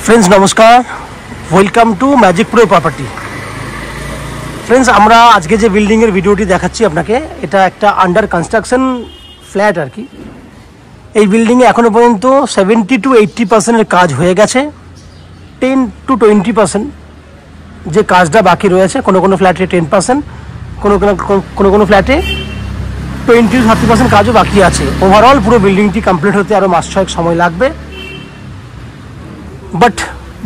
Friends नमस्कार welcome to magic pro property. Friends আমরা আজকে যে বিল্ডিং এর ভিডিওটি দেখাচ্ছি আপনাকে এটা একটা আন্ডার কনস্ট্রাকশন ফ্ল্যাট আর কি। এই বিল্ডিং এ এখনো পর্যন্ত 70 to 80% এর কাজ হয়ে গেছে, 10 to 20% যে কাজটা বাকি রয়েছে। কোনো কোনো ফ্ল্যাটে 10%, কোনো কোনো ফ্ল্যাটে 20 to 30% কাজও বাকি আছে। ওভারঅল পুরো বিল্ডিংটি কমপ্লিট হতে আরও মাস ছয়েক সময় লাগবে। বাট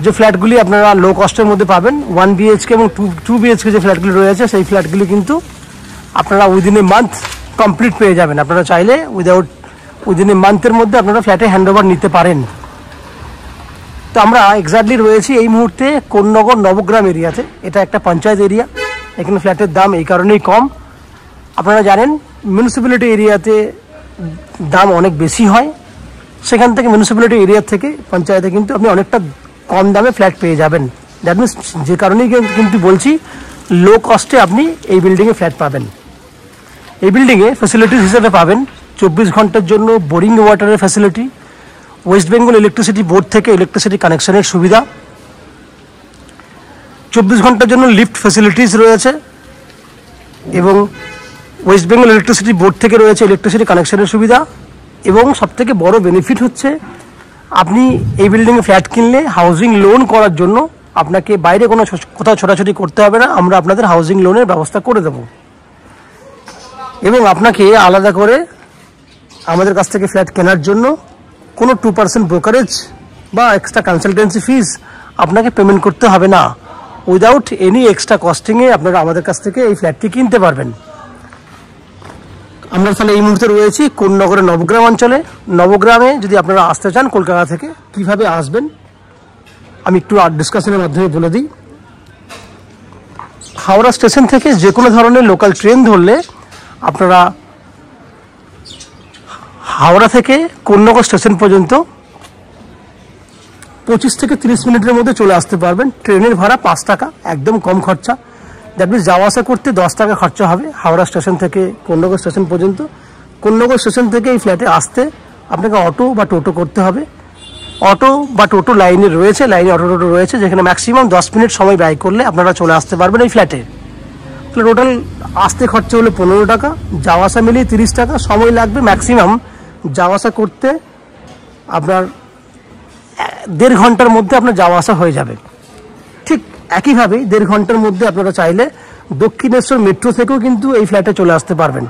যে ফ্ল্যাটগুলি আপনারা লো কস্টের মধ্যে পাবেন 1 BHK এবং 2 BHK যে ফ্ল্যাটগুলি রয়েছে সেই ফ্ল্যাটগুলি কিন্তু আপনারা উইদিন এ মান্থ কমপ্লিট পেয়ে যাবেন। আপনারা চাইলে উইদিন এ মান্থের মধ্যে আপনারা ফ্ল্যাটে হ্যান্ডওভার নিতে পারেন। তো আমরা এক্স্যাক্টলি রয়েছি এই মুহূর্তে কোন্নগর নবগ্রাম এরিয়াতে। এটা একটা পঞ্চায়েত এরিয়া, এখানে ফ্ল্যাটের দাম এই কারণেই কম। আপনারা জানেন মিউনিসিপ্যালিটি এরিয়াতে দাম অনেক বেশি হয়, সেখান থেকে মিউনিসিপ্যালিটি এরিয়া থেকে পঞ্চায়েতে কিন্তু আপনি অনেকটা কম দামে ফ্ল্যাট পেয়ে যাবেন। দ্যাট মিনস যে কারণেই কিন্তু বলছি লো কস্টে আপনি এই বিল্ডিংয়ে ফ্ল্যাট পাবেন। এই বিল্ডিংয়ে ফ্যাসিলিটিস হিসেবে পাবেন 24 ঘন্টার জন্য বোরিং ওয়াটারের facility, West Bengal electricity board থেকে ইলেকট্রিসিটি কানেকশনের সুবিধা, 24 ঘন্টার জন্য লিফট ফ্যাসিলিটিস রয়েছে এবং ওয়েস্ট বেঙ্গল ইলেকট্রিসিটি বোর্ড থেকে রয়েছে ইলেকট্রিসিটি কানেকশনের সুবিধা। এবং সবথেকে বড় বেনিফিট হচ্ছে আপনি এই বিল্ডিংয়ে ফ্ল্যাট কিনলে হাউজিং লোন করার জন্য আপনাকে বাইরে কোথাও ছোটাছুটি করতে হবে না, আমরা আপনাদের হাউজিং লোনের ব্যবস্থা করে দেব। এবং আপনাকে আলাদা করে আমাদের কাছ থেকে ফ্ল্যাট কেনার জন্য কোনো 2% ব্রোকারেজ বা এক্সট্রা কনসালটেন্সি ফিস আপনাকে পেমেন্ট করতে হবে না। উইদাউট এনি এক্সট্রা কস্টিংয়ে আপনারা আমাদের কাছ থেকে এই ফ্ল্যাটটি কিনতে পারবেন। আমরা তাহলে এই মুহূর্তে রয়েছি কোন্নগরের নবগ্রাম অঞ্চলে। নবগ্রামে যদি আপনারা আসতে চান কলকাতা থেকে কিভাবে আসবেন আমি একটু ডিসকাশনের মাধ্যমে বলে দিই। হাওড়া স্টেশন থেকে যে কোনো ধরনের লোকাল ট্রেন ধরলে আপনারা হাওড়া থেকে কোন্নগর স্টেশন পর্যন্ত 25 থেকে 30 মিনিটের মধ্যে চলে আসতে পারবেন। ট্রেনের ভাড়া 5 টাকা, একদম কম খরচা। দ্যাট মিনস যাওয়া আসা করতে 10 টাকা খরচা হবে হাওড়া স্টেশন থেকে কোন্নগর স্টেশন পর্যন্ত। কোন্নগর স্টেশন থেকে এই ফ্ল্যাটে আসতে আপনাকে অটো বা টোটো করতে হবে। অটো বা টোটো লাইনে অটো টোটো রয়েছে, যেখানে ম্যাক্সিমাম 10 মিনিট সময় ব্যয় করলে আপনারা চলে আসতে পারবেন এই ফ্ল্যাটে। তাহলে টোটাল আসতে খরচা হলো 15 টাকা, যাওয়া আসা মিলিয়ে 30 টাকা। সময় লাগবে ম্যাক্সিমাম যাওয়া আসা করতে আপনার 1.5 ঘন্টার মধ্যে আপনার যাওয়া আসা হয়ে যাবে। ঠিক একইভাবে 1.5 ঘন্টার মধ্যে আপনারা চাইলে দক্ষিণেশ্বর মেট্রো থেকেও কিন্তু এই ফ্ল্যাটে চলে আসতে পারবেন।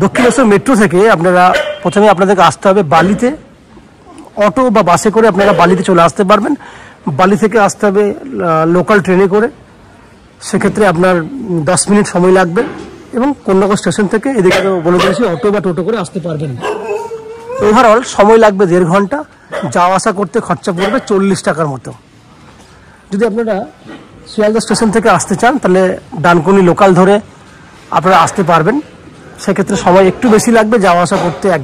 দক্ষিণেশ্বর মেট্রো থেকে আপনারা প্রথমে আপনাদেরকে আসতে হবে বালিতে, অটো বা বাসে করে আপনারা বালিতে চলে আসতে পারবেন। বালি থেকে আসতে হবে লোকাল ট্রেনে করে, সেক্ষেত্রে আপনার 10 মিনিট সময় লাগবে। এবং কোন্নগর স্টেশন থেকে এদিকে বলে দিয়েছি অটো বা টোটো করে আসতে পারবেন। ওভারঅল সময় লাগবে 1.5 ঘন্টা, যাওয়া আসা করতে খরচা পড়বে 40 টাকার মতো। যদি আপনারা শিয়ালদা স্টেশন থেকে আসতে চান তাহলে ডানকুনি লোকাল ধরে আপনারা আসতে পারবেন, সেক্ষেত্রে সময় একটু বেশি লাগবে, যাওয়া আসা করতে 1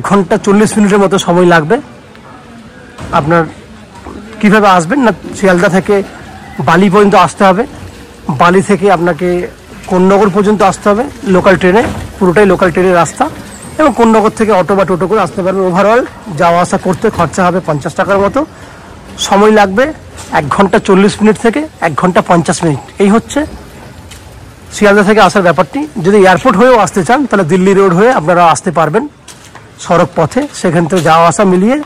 ঘন্টা 40 মিনিটের মতো সময় লাগবে। আপনার কিভাবে আসবেন না, শিয়ালদা থেকে বালি পর্যন্ত আসতে হবে, বালি থেকে আপনাকে কোন্নগর পর্যন্ত আসতে হবে লোকাল ট্রেনে, পুরোটাই লোকাল ট্রেনের রাস্তা। এবং কোন্নগর থেকে অটো বা টোটো করে আসতে পারবেন। ওভারঅল যাওয়া আসা করতে খরচা হবে 50 টাকার মতো, সময় লাগবে 1 ঘন্টা 40 মিনিট থেকে 1 ঘন্টা 50 মিনিট। এই হচ্ছে শিয়ালদা থেকে আসার ব্যাপারটি। যদি এয়ারপোর্ট হয়েও আসতে চান তাহলে দিল্লি রোড হয়ে আপনারা আসতে পারবেন সড়ক পথে, সেখান থেকে যাওয়া আসা মিলিয়ে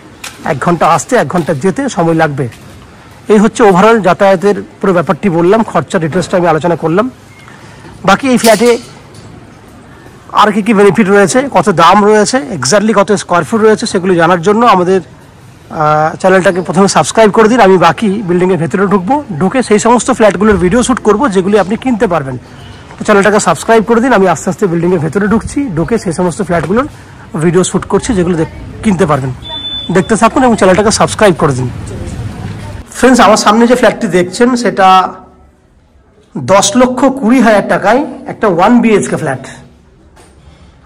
1 ঘন্টা আসতে 1 ঘন্টা যেতে সময় লাগবে। এই হচ্ছে ওভারঅল যাতায়াতের পুরো ব্যাপারটি বললাম, খরচা ডিটেলসটা আমি আলোচনা করলাম। বাকি এই ফ্ল্যাটে আর কি কি বেনিফিট রয়েছে, কত দাম রয়েছে, এক্স্যাক্টলি কত স্কোয়ার ফুট রয়েছে, সেগুলো জানার জন্য আমাদের চ্যানেলটাকে প্রথমে সাবস্ক্রাইব করে দিন। আমি বাকি বিল্ডিংয়ের ভেতরে ঢুকে সেই সমস্ত ফ্ল্যাটগুলোর ভিডিও শ্যুট করব যেগুলি আপনি কিনতে পারবেন। তো চ্যানেলটাকে সাবস্ক্রাইব করে দিন। আমি আস্তে আস্তে বিল্ডিংয়ের ভেতরে ঢুকে সেই সমস্ত ফ্ল্যাটগুলোর ভিডিও শ্যুট করছি যেগুলো কিনতে পারবেন। দেখতে থাকুন এবং চ্যানেলটাকে সাবস্ক্রাইব করে দিন। ফ্রেন্ডস, আমার সামনে যে ফ্ল্যাটটি দেখছেন সেটা 10,20,000 টাকায় একটা 1 BHK ফ্ল্যাট।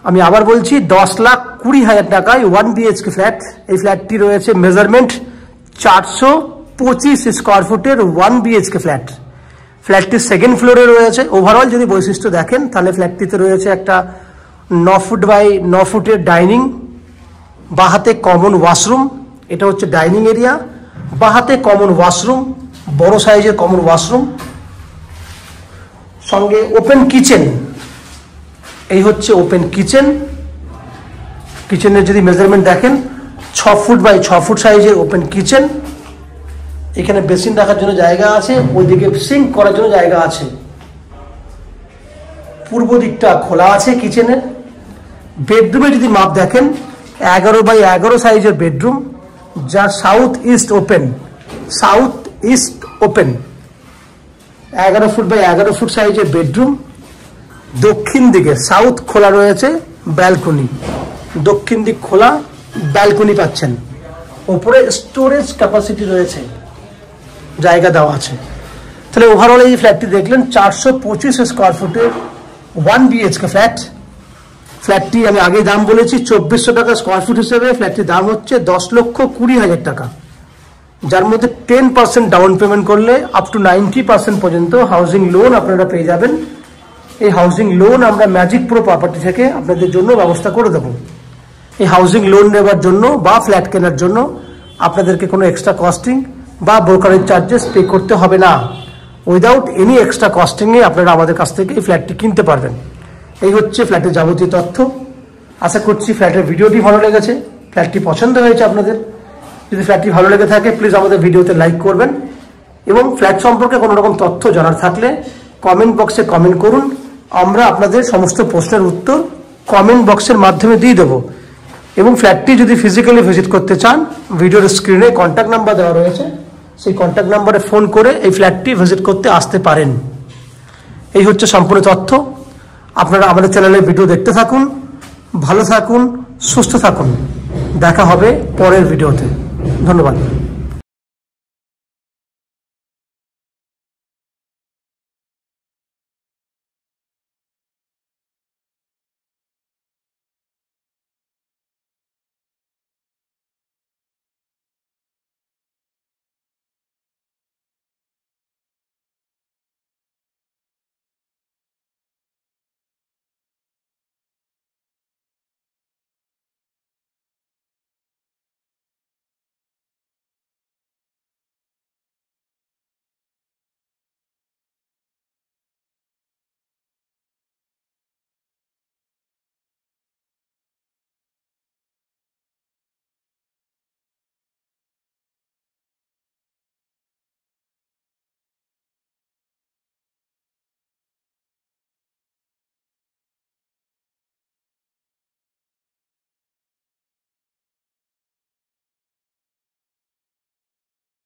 আমি আবার বলছি 10,20,000 টাকায় 1 BHK ফ্ল্যাট। এই ফ্ল্যাটটি রয়েছে মেজারমেন্ট 425 স্কোয়ার ফুটের 1 BHK ফ্ল্যাট। ফ্ল্যাটটি 2nd ফ্লোরে রয়েছে। ওভারঅল যদি বৈশিষ্ট্য দেখেন তাহলে ফ্ল্যাটটিতে রয়েছে একটা 9 ফুট বাই 9 ফুটের ডাইনিং, বাহাতে কমন ওয়াশরুম, এটা হচ্ছে ডাইনিং এরিয়া, বাহাতে কমন ওয়াশরুম, বড় সাইজের কমন ওয়াশরুম, সঙ্গে ওপেন কিচেন। এই হচ্ছে ওপেন কিচেন। কিচেনের যদি মেজারমেন্ট দেখেন 6 ফুট বাই 6 ফুট সাইজের ওপেন কিচেন। এখানে বেসিন রাখার জন্য জায়গা আছে, ওইদিকে সিঙ্ক করার জন্য জায়গা আছে। পূর্ব দিকটা খোলা আছে কিচেনের। বেডরুমে যদি মাপ দেখেন 11 বাই 11 সাইজের বেডরুম, যা south east open. South east open 11 foot by 11 foot সাইজের বেডরুম। দক্ষিণ দিকে সাউথ খোলা রয়েছে, ব্যালকনি, দক্ষিণ দিক খোলা, ব্যালকনি পাচ্ছেন। উপরে স্টোরেজ ক্যাপাসিটি রয়েছে, জায়গা দেওয়া আছে। তাহলে ওভারঅল এই ফ্ল্যাটটি দেখলেন 425 স্কোয়ার ফুটের 1 BHK ফ্ল্যাট। ফ্ল্যাটটি আমি আগে দাম বলেছি 2400 টাকা স্কোয়ার ফুট হিসেবে ফ্ল্যাটটির দাম হচ্ছে 10,20,000 টাকা, যার মধ্যে 10% ডাউন পেমেন্ট করলে আপ টু 90% পর্যন্ত হাউজিং লোন আপনারা পেয়ে যাবেন। এই হাউজিং লোন আমরা ম্যাজিক প্রো প্রপার্টি থেকে আপনাদের জন্য ব্যবস্থা করে দেব। এই হাউজিং লোন নেওয়ার জন্য বা ফ্ল্যাট কেনার জন্য আপনাদেরকে কোনো এক্সট্রা কস্টিং বা ব্রোকারেজ চার্জেস পে করতে হবে না। উইদাউট এনি এক্সট্রা কস্টিংয়ে আপনারা আমাদের কাছ থেকে এই ফ্ল্যাটটি কিনতে পারবেন। এই হচ্ছে ফ্ল্যাটের যাবতীয় তথ্য। আশা করছি ফ্ল্যাটের ভিডিওটি ভালো লেগেছে, ফ্ল্যাটটি পছন্দ হয়েছে আপনাদের। যদি ফ্ল্যাটটি ভালো লেগে থাকে প্লিজ আমাদের ভিডিওতে লাইক করবেন, এবং ফ্ল্যাট সম্পর্কে কোনো রকম তথ্য জানার থাকলে কমেন্ট বক্সে কমেন্ট করুন। আমরা আপনাদের সমস্ত প্রশ্নের উত্তর কমেন্ট বক্সের মাধ্যমে দিয়ে দেবো। এবং ফ্ল্যাটটি যদি ফিজিক্যালি ভিজিট করতে চান, ভিডিওর স্ক্রিনে কন্ট্যাক্ট নাম্বার দেওয়া রয়েছে, সেই কন্ট্যাক্ট নাম্বারে ফোন করে এই ফ্ল্যাটটি ভিজিট করতে আসতে পারেন। এই হচ্ছে সম্পূর্ণ তথ্য। আপনারা আমাদের চ্যানেলে ভিডিও দেখতে থাকুন, ভালো থাকুন, সুস্থ থাকুন। দেখা হবে পরের ভিডিওতে। ধন্যবাদ।